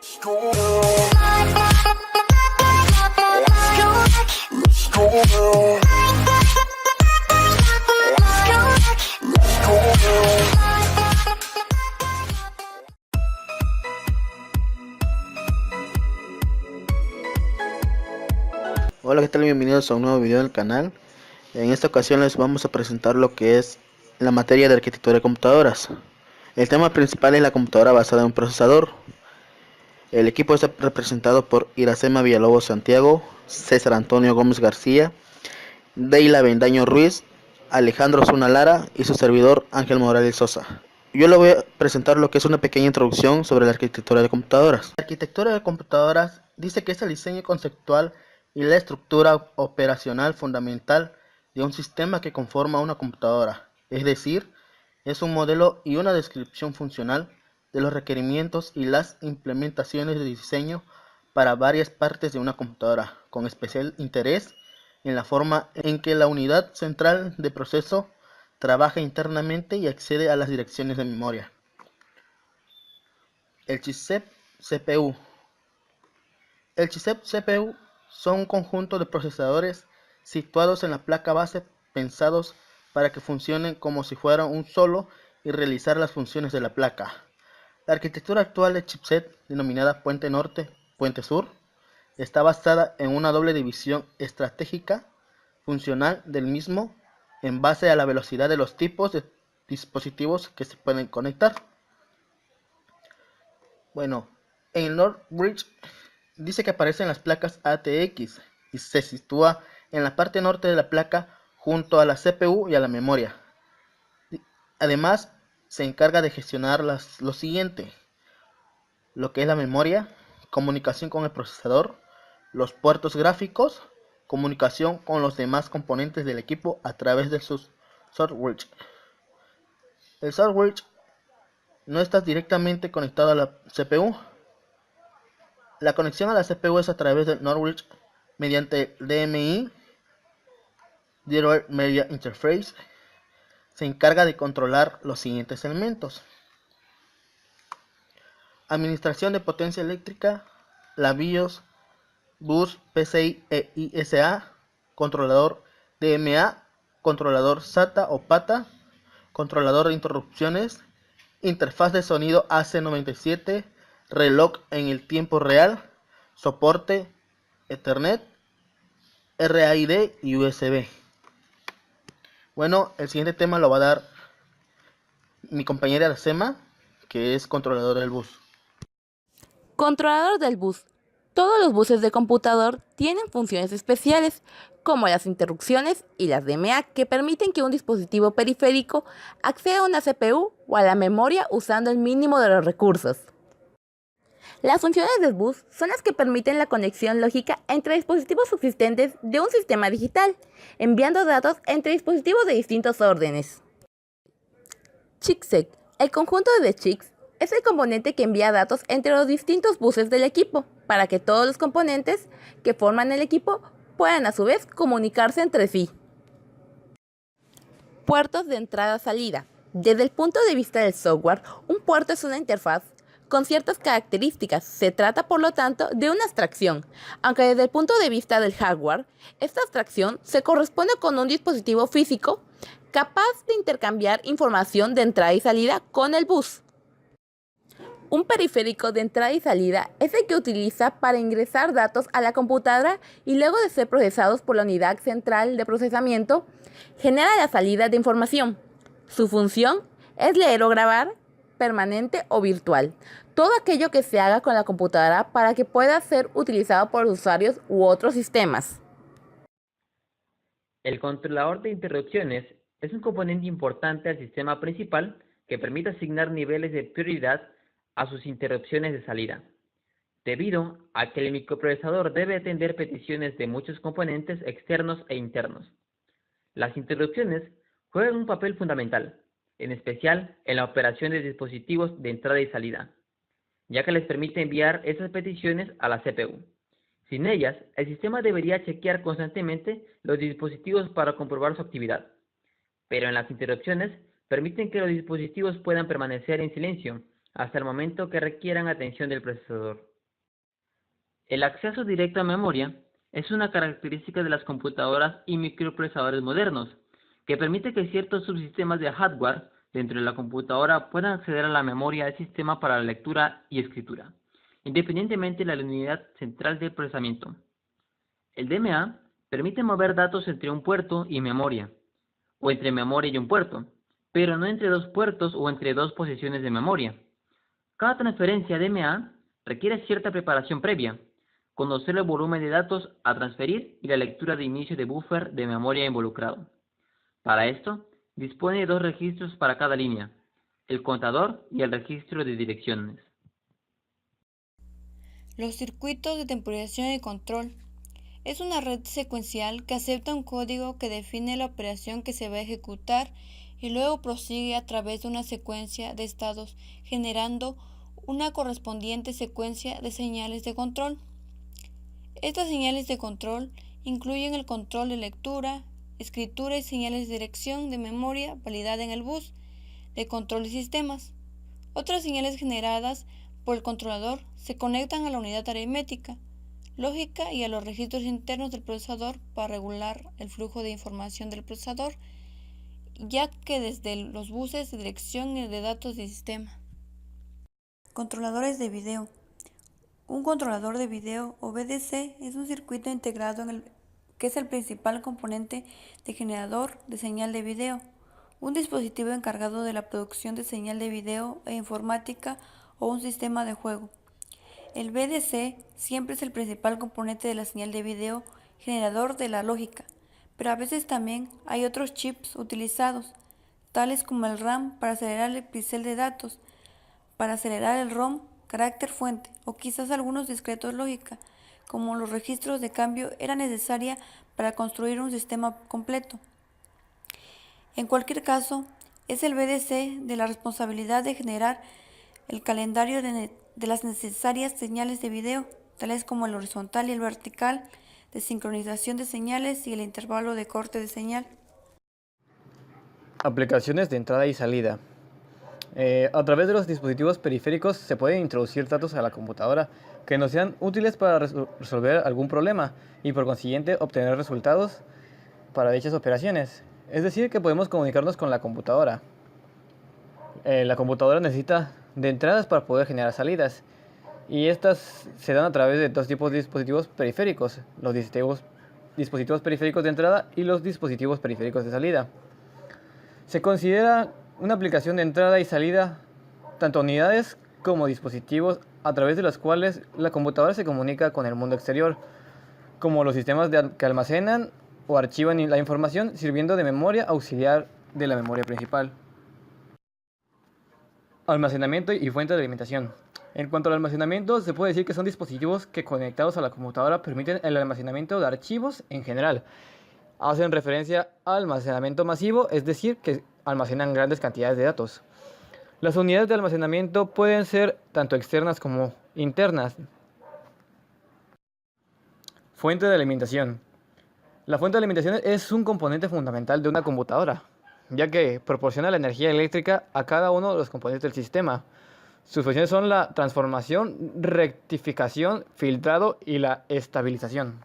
Hola, ¿qué tal? Bienvenidos a un nuevo video del canal. En esta ocasión les vamos a presentar lo que es la materia de arquitectura de computadoras. El tema principal es la computadora basada en un procesador. El equipo está representado por Iracema Villalobos Santiago, César Antonio Gómez García, Deila Bendaño Ruiz, Alejandro Zuna Lara y su servidor Ángel Morales Sosa. Yo le voy a presentar lo que es una pequeña introducción sobre la arquitectura de computadoras. La arquitectura de computadoras dice que es el diseño conceptual y la estructura operacional fundamental de un sistema que conforma una computadora, es decir, es un modelo y una descripción funcional de los requerimientos y las implementaciones de diseño para varias partes de una computadora, con especial interés en la forma en que la unidad central de proceso trabaja internamente y accede a las direcciones de memoria. El chipset CPU. El chipset CPU son un conjunto de procesadores situados en la placa base pensados para que funcionen como si fueran un solo y realizar las funciones de la placa. La arquitectura actual de chipset, denominada Puente Norte, Puente Sur, está basada en una doble división estratégica funcional del mismo en base a la velocidad de los tipos de dispositivos que se pueden conectar. Bueno, en el Northbridge dice que aparecen las placas ATX y se sitúa en la parte norte de la placa junto a la CPU y a la memoria. Además, se encarga de gestionar lo siguiente: lo que es la memoria, comunicación con el procesador, los puertos gráficos, comunicación con los demás componentes del equipo a través de sus software. El software no está directamente conectado a la CPU. La conexión a la CPU es a través del Northbridge mediante DMI, Direct Media Interface. Se encarga de controlar los siguientes elementos: administración de potencia eléctrica, la BIOS, bus PCI e ISA, controlador DMA, controlador SATA o PATA, controlador de interrupciones, interfaz de sonido AC97, reloj en el tiempo real, soporte Ethernet, RAID y USB. Bueno, el siguiente tema lo va a dar mi compañera Aracema, que es controlador del bus. Controlador del bus. Todos los buses de computador tienen funciones especiales, como las interrupciones y las DMA, que permiten que un dispositivo periférico acceda a una CPU o a la memoria usando el mínimo de los recursos. Las funciones del bus son las que permiten la conexión lógica entre dispositivos subsistentes de un sistema digital, enviando datos entre dispositivos de distintos órdenes. Chipset. El conjunto de chips es el componente que envía datos entre los distintos buses del equipo, para que todos los componentes que forman el equipo puedan a su vez comunicarse entre sí. Puertos de entrada-salida. Desde el punto de vista del software, un puerto es una interfaz con ciertas características. Se trata, por lo tanto, de una abstracción, aunque desde el punto de vista del hardware, esta abstracción se corresponde con un dispositivo físico capaz de intercambiar información de entrada y salida con el bus. Un periférico de entrada y salida es el que utiliza para ingresar datos a la computadora y luego de ser procesados por la unidad central de procesamiento, genera la salida de información. Su función es leer o grabar, permanente o virtual, todo aquello que se haga con la computadora para que pueda ser utilizado por usuarios u otros sistemas. El controlador de interrupciones es un componente importante al sistema principal que permite asignar niveles de prioridad a sus interrupciones de salida, debido a que el microprocesador debe atender peticiones de muchos componentes externos e internos. Las interrupciones juegan un papel fundamental, en especial en la operación de dispositivos de entrada y salida, ya que les permite enviar esas peticiones a la CPU. Sin ellas, el sistema debería chequear constantemente los dispositivos para comprobar su actividad, pero en las interrupciones permiten que los dispositivos puedan permanecer en silencio hasta el momento que requieran atención del procesador. El acceso directo a memoria es una característica de las computadoras y microprocesadores modernos, que permite que ciertos subsistemas de hardware dentro de la computadora puedan acceder a la memoria del sistema para la lectura y escritura, independientemente de la unidad central de procesamiento. El DMA permite mover datos entre un puerto y memoria, o entre memoria y un puerto, pero no entre dos puertos o entre dos posiciones de memoria. Cada transferencia DMA requiere cierta preparación previa, conocer el volumen de datos a transferir y la lectura de inicio de buffer de memoria involucrado. Para esto, dispone de dos registros para cada línea, el contador y el registro de direcciones. Los circuitos de temporización y control es una red secuencial que acepta un código que define la operación que se va a ejecutar y luego prosigue a través de una secuencia de estados, generando una correspondiente secuencia de señales de control. Estas señales de control incluyen el control de lectura, escritura y señales de dirección de memoria validada en el bus de control de sistemas. Otras señales generadas por el controlador se conectan a la unidad aritmética, lógica y a los registros internos del procesador para regular el flujo de información del procesador, ya que desde los buses de dirección y de datos del sistema. Controladores de video. Un controlador de video o VDC es un circuito integrado que es el principal componente de generador de señal de video, un dispositivo encargado de la producción de señal de video e informática o un sistema de juego. El VDC siempre es el principal componente de la señal de video, generador de la lógica, pero a veces también hay otros chips utilizados, tales como el RAM para acelerar el píxel de datos, para acelerar el ROM, carácter fuente, o quizás algunos discretos lógica, como los registros de cambio era necesaria para construir un sistema completo. En cualquier caso, es el VDC de la responsabilidad de generar el calendario de las necesarias señales de video, tales como el horizontal y el vertical, de sincronización de señales y el intervalo de corte de señal. Aplicaciones de entrada y salida. A través de los dispositivos periféricos se pueden introducir datos a la computadora que nos sean útiles para resolver algún problema y por consiguiente obtener resultados para dichas operaciones. Es decir, que podemos comunicarnos con la computadora. La computadora necesita de entradas para poder generar salidas y estas se dan a través de dos tipos de dispositivos periféricos, los dispositivos periféricos de entrada y los dispositivos periféricos de salida. Se considera una aplicación de entrada y salida tanto unidades como dispositivos a través de los cuales la computadora se comunica con el mundo exterior, como los sistemas que almacenan o archivan la información sirviendo de memoria auxiliar de la memoria principal. Almacenamiento y fuente de alimentación. En cuanto al almacenamiento, se puede decir que son dispositivos que conectados a la computadora permiten el almacenamiento de archivos en general. Hacen referencia al almacenamiento masivo, es decir, que almacenan grandes cantidades de datos. Las unidades de almacenamiento pueden ser tanto externas como internas. Fuente de alimentación. La fuente de alimentación es un componente fundamental de una computadora, ya que proporciona la energía eléctrica a cada uno de los componentes del sistema. Sus funciones son la transformación, rectificación, filtrado y la estabilización.